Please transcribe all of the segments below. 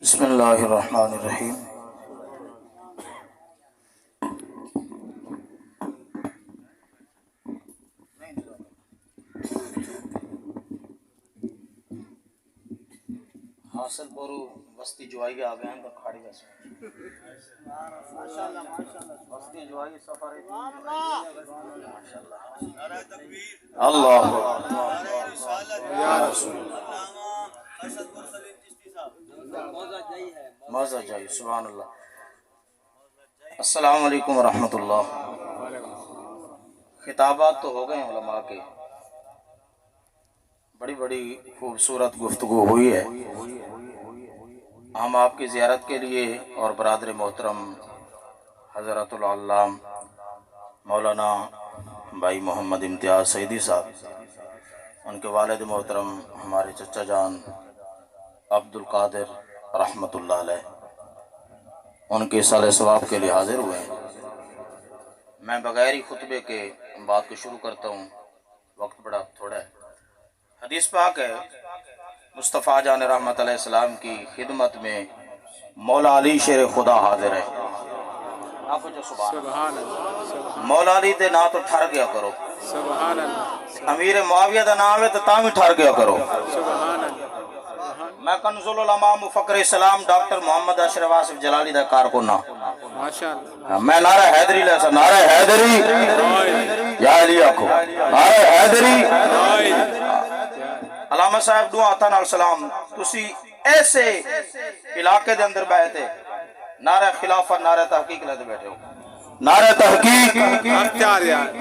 بسم اللہ الرحمن الرحیم۔ حاصل پورو بستی جوائی آ گئے ہیں تو کھاڑی بس بستی جوائی سفر اللہ موزہ جائی سبحان اللہ۔ السلام علیکم ورحمۃ اللہ۔ خطابات تو ہو گئے ہیں علماء کے، بڑی بڑی خوبصورت گفتگو ہوئی ہے۔ ہم آپ کی زیارت کے لیے اور برادر محترم حضرت العلام مولانا بھائی محمد امتیاز سعیدی صاحب، ان کے والد محترم ہمارے چچا جان عبد القادر رحمۃ اللہ علیہ، ان کے صالح ثواب کے لیے حاضر ہوئے ہیں۔ میں بغیر ہی خطبے کے بات کو شروع کرتا ہوں، وقت بڑا تھوڑا ہے۔ حدیث پاک ہے، مصطفیٰ جان رحمت علیہ السلام کی خدمت میں مولا علی شیر خدا حاضر ہے۔ سبحان اللہ۔ مولا علی دے نا تو ٹھر گیا کرو، سبحان اللہ۔ امیر معاویہ دا نام ہے تو تاں بھی ٹھر گیا کرو۔ سبحان اللہ۔ میں کنز العلماء مفکر اسلام ڈاکٹر محمد اشرف آصف جلالی دا کارکنہ، ماشاء اللہ۔ میں نعرہ حیدری لے سا، نعرہ حیدری یا علی آکھو، نعرہ حیدری۔ علامہ صاحب دعا عطا نال سلام، تسی ایسے علاقے دے اندر بیٹھے نعرہ خلافت نعرہ تحقیق لیتے بیٹھے ہو، نعرہ تحقیق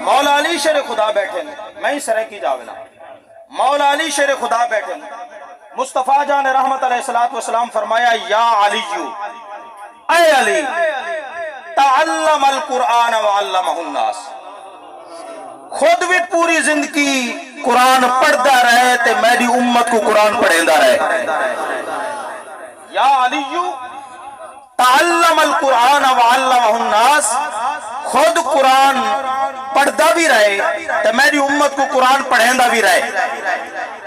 مولا علی شیر خدا بیٹھے، میں ہی سرے کی جاوے نا، مولا علی شیر خدا بیٹھے۔ مصطفیٰ جان رحمت علیہ السلام فرمایا یا علیو، اے علی تعلم القرآن وعلمہ الناس، خود بھی پوری زندگی قرآن پڑھتا رہے تے میری امت کو قرآن پڑھیندا رہے۔ یا علیو تعلم القرآن وعلمہ الناس، خود قرآن پڑھتا بھی رہے تے میری امت کو قرآن پڑھیندا بھی رہے۔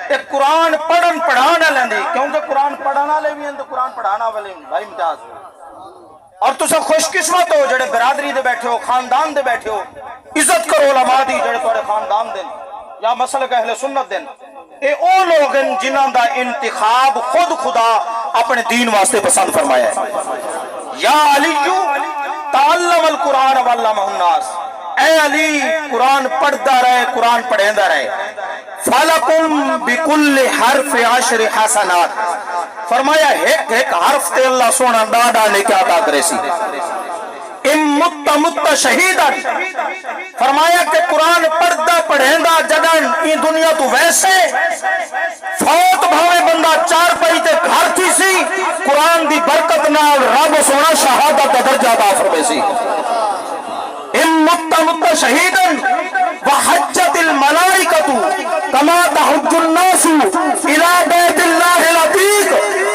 ایک قرآن پڑھن پڑھانا لیندی، کیونکہ قرآن پڑھانا لے بھی ہیں تو قرآن پڑھانا والے بھائی امتیاز۔ اور تسا خوش قسمت ہو جڑے برادری دے بیٹھے ہو، خاندان دے بیٹھے ہو، عزت کرو علماء دی جڑے تھوڑے خاندان دن یا مسلک اہل سنت دن۔ اے او لوگ ہیں جنہاں دا انتخاب خود خدا اپنے دین واسطے پسند فرمایا ہے۔ یا علیو تعلم القرآن وعلمہ الناس، اے علی قرآن پڑھتا رہے قرآن پڑھیندا رہے۔ فَلَكُمْ بِكُلِّ حَرْفِ عَشْرِ حَسَنَاتٍ، فرمایا ایک ایک حرف تے اللہ سونا ڈاڈا نے کیا عطا کرے سی۔ ام مت شہیدن، فرمایا کہ قرآن پڑھتا پڑھیندا جدن ای دنیا تو ویسے فوت بھاوے بندہ چار پئی تے گھر تھی سی، قرآن دی برکت نال رب سونا شہادت دا درجہ عطا فرمائے سی۔ ام مت شہیدن وحجت الملائکۃ کما تحج الناس الی بیت اللہ العتیق،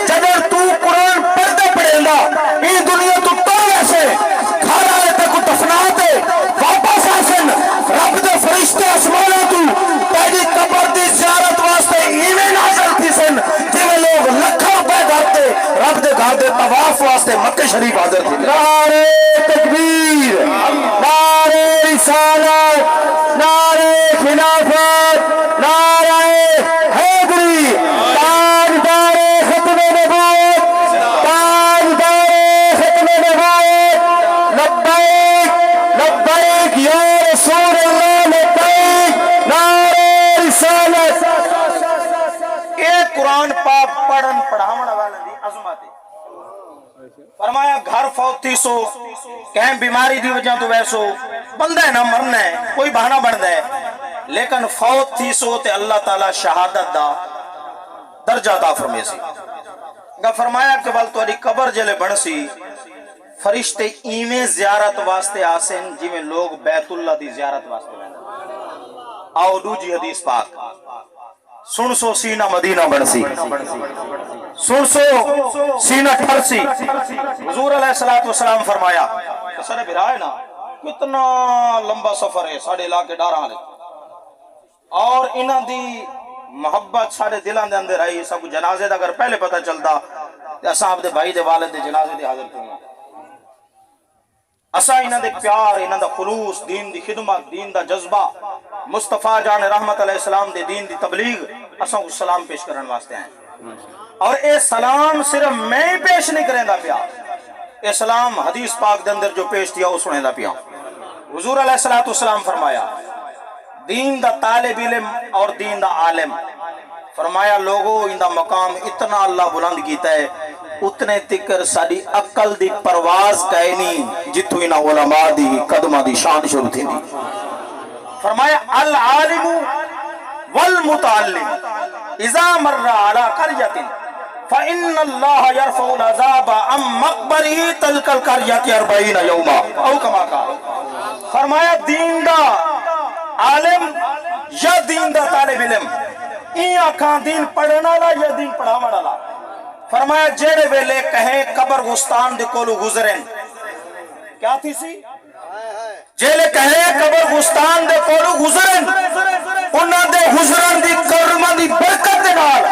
جدر تو قرآن پڑھتا پڑھیندا ای دنیا تو ویسے گھر آئے تے کو دفناتے واپس آسن رب دے فرشتے آسمانہ تو تیری قبر دی زیارت واسطے ایویں نازل تھی سن جویں لوگ لکھاں روپے کرتے رب دے گھر دے طواف واسطے مکہ شریف حاضر تھی۔ نعرہ تکبیر، نعرہ رسالت، نعرہ خلافت، نعرہ حیدری، تاجدار ختم نبوت، تاجدار ختم نبوت، لبیک لبیک یا رسول اللہ لبیک، نعرہ رسالت۔ اے قرآن پاک پڑھن پڑھاون والے دی عظمت ہے۔ فرمایا گھر فوت تھی سو، کہیں بیماری دی وجہ تو ویسو، بندہ ہے نہ مرنا ہے، کوئی بہانہ بندا ہے، لیکن فوت تھی سو تے اللہ تعالیٰ شہادت دا درجہ عطا فرمائے سی۔ فرمایا کہ بل تواڈی قبر جلے بن سی، فرشتے ایویں زیارت واسطے آسن جویں لوگ بیت اللہ دی زیارت واسطے ویندے۔ آؤ دوجی حدیث پاک، سن سو سینہ مدینہ بن سی، سن سو سینہ ٹھر سی۔ حضور علیہ السلام فرمایا کہ سارے بھرا ہے نا، کتنا لمبا سفر ہے، ساڑھے علاقے 12 والے، اور انہاں دی محبت سارے دلوں دے اندر آئی سب جنازے دا اگر پہلے پتہ چلتا تے اساں اپنے بھائی دے والد دے جنازے دے حاضر کیوں اساں انہاں دے پیار انہاں دا خلوص دین دی خدمت دین دا جذبہ مصطفیٰ جان رحمت علیہ السلام دے دین دی تبلیغ اساں کو سلام پیش کرن واسطے ہیں اور اے سلام صرف میں ہی پیش نہیں کریں دا پیا اے سلام حدیث پاک دے اندر جو پیش کیا وہ سنے دا پیا حضور علیہ السلام فرمایا دین دا طالب علم اور دین دا عالم فرمایا لوگوں ان دا مقام اتنا اللہ بلند کیتا ہے اتنے تکر ساری عقل دی پرواز کہے نہیں جتو انہا علماء دی قدمہ دی شان شروع تھی دی فرمایا العالم والمتعلم اذا مر على قرية فإن الله يرفع العذاب عن مقبره تلك القرية 40 يوما او کما کہا فرمایا دین دا عالم یا دین دا طالب علم این آکھاں دین پڑھنا لا یا دین پڑھاونا لا فرمایا جیڑے ویلے کہیں قبر گستان دے کولو گزریں کیا تھی سی جیلے کہیں قبر گستان دے کولو گزریں انہاں دے گزرن دی کرمہ دی برکت دے نال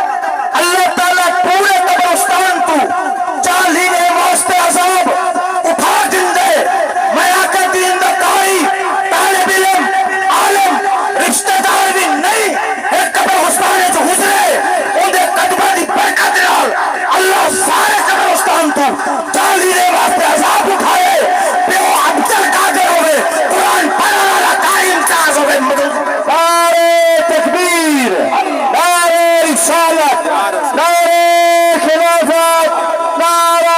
اللہ تعالیٰ پورے قبر گستان تو چالینے واسطے عذاب اٹھا دن دے میں آکا دین دا قائی طالب علم عالم رشتہ دار بھی نہیں ایک قبر گستانے جو گزرے ان دے قدمہ دی برکت دے نال اللہ سارے قبر گستان تو چالینے واسطے عذاب اٹھائے پیو عبدال قادر ہوئے قرآن پڑھا والا قائم چاہز ہوئے نعرہ تکبیر نعرہ رسالت نعرہ خلافت نعرہ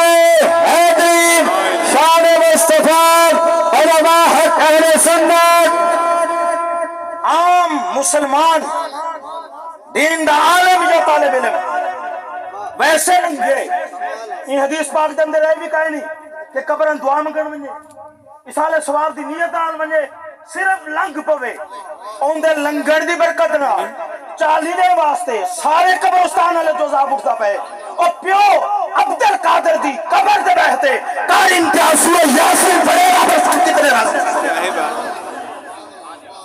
حیدری شان مصطفیٰ علماء حق اہل سنت عام مسلمان دین دا عالم یا طالب علم ویسے نہیں گئے یہ حدیث پاک دے اندر ہے بھی کہیں نہیں کہ قبرن دعا منگن ونجے اسالے سوار دی نیت آن ونجے صرف لنگ پوے اون دے لنگن دی برکت نہ چالینے واسطے سارے قبرستان والے جو عذاب اٹھتا پے اور پیو عبدال قادر دی قبر دے بہتے قائم تے سورہ یاسین پڑھے رب سب کتنے راضی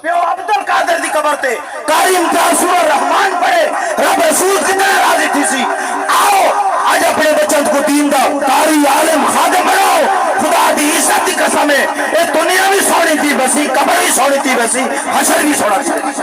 پیو عبدال قادر دی قبر تے قائم تے سورہ رحمان پڑھے رب رسول کتنے راضی تھی سی آؤ آج اپنے بچند کو دین دا قاری عالم خادم بناؤ خدا دی عزت دی قسم ہے اے دنیا بھی سونی تھی بسی قبر بھی سونی تھی بسی حشر بھی سونا تھی